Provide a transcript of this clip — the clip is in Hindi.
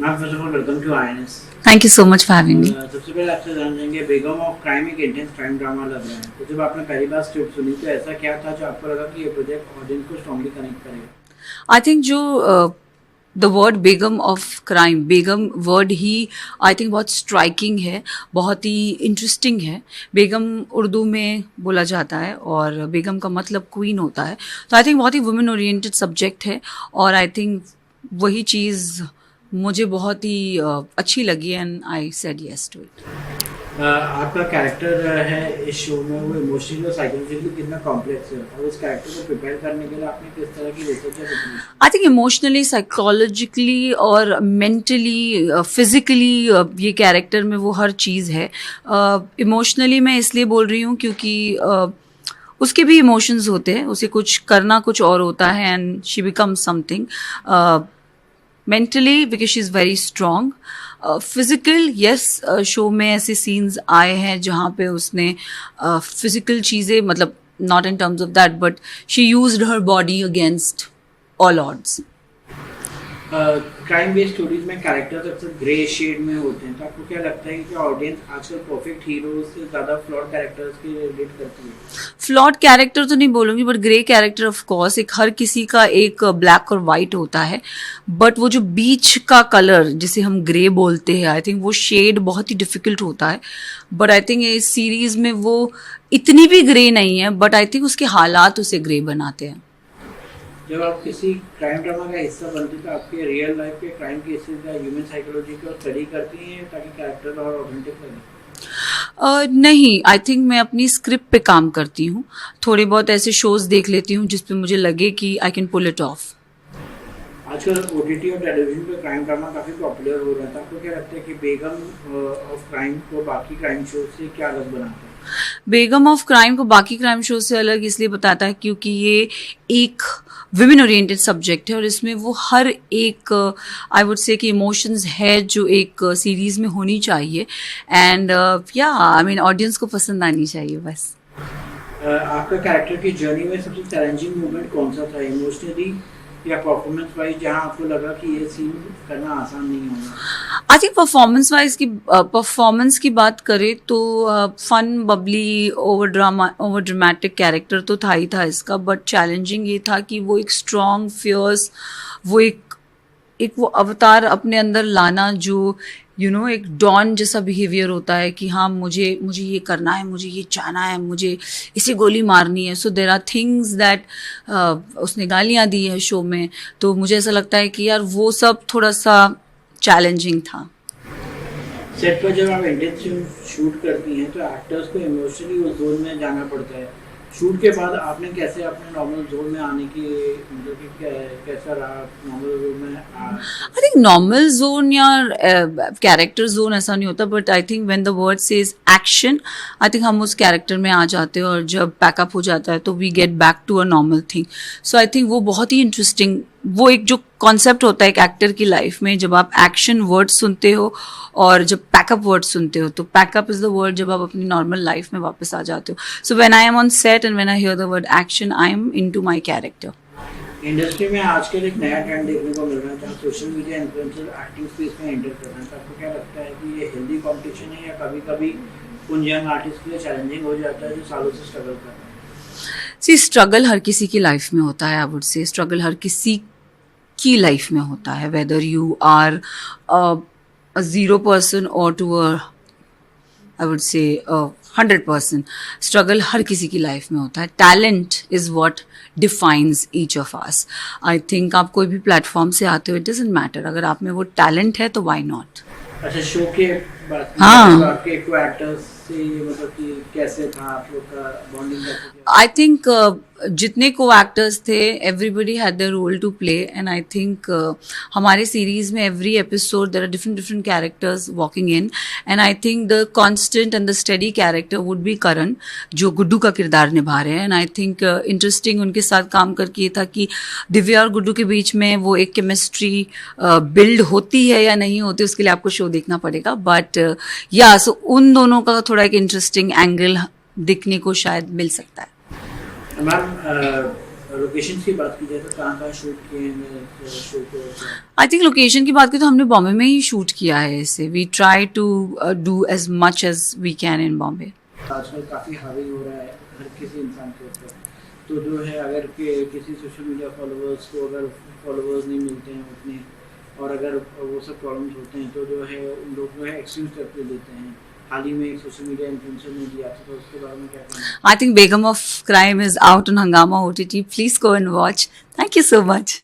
Ma'am first of all welcome to INS. Thank you so much for having me. सबसे पहले आपसे जान जाएंगे, बेगम ऑफ क्राइम एक इंटेंस क्राइम ड्रामा लग रहा है, तो जब आपने पहली बार स्क्रिप्ट सुनी तो ऐसा क्या था जो आपको लगा कि ये प्रोजेक्ट ऑडियंस को स्ट्रांगली कनेक्ट करेगा? आई थिंक जो the word Begum of crime, Begum word he I think बहुत स्ट्राइकिंग है, बहुत ही इंटरेस्टिंग है। बेगम उर्दू में बोला जाता है और बेगम का मतलब क्वीन होता है, तो आई थिंक बहुत ही वुमेन ओरिएंटेड सब्जेक्ट है और आई थिंक वही चीज़ मुझे बहुत ही अच्छी लगी and I said yes to it. आपका कैरेक्टर है इस शो में, वो इमोशनली और साइकोलॉजिकली कितना कॉम्प्लेक्स है, और उस कैरेक्टर को प्रिपेयर करने के लिए आपने किस तरह की रिसर्च या preparation? I think emotionally, psychologically और मेंटली, फिजिकली ये कैरेक्टर में वो हर चीज़ है। इमोशनली मैं इसलिए बोल रही हूँ क्योंकि उसके भी इमोशंस होते हैं, उसे कुछ करना कुछ और होता है and she become something. Mentally because she is very strong. Physical yes, show में ऐसे सीन्स आए हैं जहाँ पे उसने फिजिकल चीज़ें, मतलब not in terms of that, but she used her body against all odds. Crime based stories में कैरेक्टर्स अक्सर ग्रे शेड में होते हैं, तो आपको क्या लगता है कि ऑडियंस आजकल परफेक्ट हीरोज से ज़्यादा फ्लॉड कैरेक्टर्स की रिलेट करती है? फ्लॉड कैरेक्टर तो नहीं बोलूँगी, but grey character of course, एक हर किसी का एक ब्लैक और वाइट होता है, बट वो जो बीच का कलर जिसे हम ग्रे बोलते हैं, आई थिंक वो शेड बहुत ही डिफ़िकल्ट होता है। बट आई थिंक इस सीरीज़ में वो इतनी भी ग्रे नहीं है, बट आई थिंक उसके हालात उसे ग्रे बनाते हैं। जब आप किसी क्राइम ड्रामा का हिस्सा बनते हैं तो आपके रियल लाइफ के क्राइम केसेस या ह्यूमन साइकोलॉजी को स्टडी करती हैं ताकि कैरेक्टर और ऑथेंटिक लगे? नहीं, आई थिंक मैं अपनी स्क्रिप्ट पे काम करती हूँ। थोड़े बहुत ऐसे शोज़ देख लेती हूँ जिस पे मुझे लगे कि I can pull it off. आजकल ओटीटी और टेलीविजन पे क्राइम ड्रामा काफ़ी पॉपुलर हो रहा था, आपको क्या लगता है कि बेगम ऑफ क्राइम को बाकी क्राइम शो से क्या अलग बनाता है? बेगम ऑफ क्राइम को बाकी क्राइम शो से अलग इसलिए बताता है क्योंकि ये एक विमेन ओरिएंटेड सब्जेक्ट है और इसमें वो हर एक आई वुड से कि इमोशंस है जो एक सीरीज में होनी चाहिए एंड या आई मीन ऑडियंस को पसंद आनी चाहिए बस। आपका कैरेक्टर की जर्नी में सबसे चैलेंजिंग मोमेंट कौन सा था, इमोशनली या परफॉर्मेंस वाइज, जहां आपको लगा कि ये सीन करना आसान नहीं होगा? आई थिंक परफॉर्मेंस की बात करें तो fun, bubbly, over dramatic character तो था ही था इसका, बट चैलेंजिंग ये था कि वो एक स्ट्रॉन्ग, फियर्स, वो एक वो अवतार अपने अंदर लाना जो एक डॉन जैसा बिहेवियर होता है कि हाँ मुझे ये करना है, मुझे ये चाहना है, मुझे इसे गोली मारनी है। सो देर आर थिंग्स दैट उसने गालियाँ दी है शो में, तो मुझे ऐसा लगता है कि यार वो सब थोड़ा सा चैलेंजिंग था। सेट पर जब आप इंटेंस शूट करती हैं तो एक्टर्स को इमोशनली उस जोन में जाना पड़ता है। शूट के बाद आपने कैसे अपने नॉर्मल जोन में आने की, मतलब कि कैसा रहा नॉर्मल जोन में? आई थिंक नॉर्मल जोन या कैरेक्टर जोन ऐसा नहीं होता, but I think when the word says action, I think हम उस कैरेक्टर में आ जाते हैं और जब पैकअप हो जाता है तो we get back to a normal thing. So I think वो बहुत ही इंटरेस्टिंग, वो एक जो कॉन्सेप्ट होता है एक एक्टर की लाइफ में, जब आप एक्शन वर्ड सुनते हो और जब पैकअप वर्ड सुनते हो, तो पैकअप इज द वर्ड जब आप अपनी नॉर्मल लाइफ में वापस आ जाते हो। So when I am on set and when I hear the word action, I am into my character. Industry में आजकल एक नया ट्रेंड देखने को मिल रहा है जहाँ social media influencer acting space में एंटर कर रहे हैं, तो आपको क्या लगता है कि ये हेल्दी कॉम्पिटिशन है या कभी कभी उन यंग आर्टिस्ट के लिए चैलेंजिंग हो जाता है जो सालों से स्ट्रगल कर रहे हैं? सी, स्ट्रगल हर किसी की लाइफ में होता है। आई वुड से स्ट्रगल हर किसी की लाइफ में होता है, whether you are a 0% or to a I would say 100%. Struggle हर किसी की लाइफ में होता है। Talent is what defines each of us. I think आप कोई भी प्लेटफॉर्म से आते हो, इट डजेंट मैटर, अगर आप में वो टैलेंट है तो वाई नॉट। अच्छा, शो के बाद हाँ, आपके को एक्टर्स से मतलब कि कैसे था आप लोग का बॉन्डिंग? आई थिंक जितने को एक्टर्स थे, everybody had their role to play and I think हमारे सीरीज में every episode there are different characters walking in and I think the constant and the study character would be Karan, जो गुड्डू का किरदार निभा रहे हैं। एंड आई थिंक इंटरेस्टिंग उनके साथ काम करके ये था कि दिव्या और गुड्डू के बीच में वो एक केमिस्ट्री बिल्ड होती है या नहीं होती, उसके लिए आपको शो देखना पड़ेगा, बट या सो उन दोनों का थोड़ा एक इंटरेस्टिंग एंगल दिखने को शायद मिल सकता है। मैम लोकेशन की बात की जाए तो कहाँ शूट किए हैं शो को? आई थिंक लोकेशन की बात करें तो हमने बॉम्बे में ही शूट किया है इसे. We try to do as much as we can in Bombay. आजकल काफ़ी हावी हो रहा है हर किसी इंसान के ऊपर, तो जो है अगर किसी सोशल मीडिया फॉलोअर्स को अगर फॉलोअर्स नहीं मिलते हैं उतने, और अगर वो सब प्रॉब्लम्स होते हैं तो जो है उन लोग जो है एक्सट्रीम स्टेप ले लेते हैं. हाल ही में एक सोशल मीडिया इन्फ्लुएंसर ने दिया था, तो उसके बारे में क्या कहना है? I think Begum of Crime is out on Hangama OTT. Please go and watch. Thank you so much.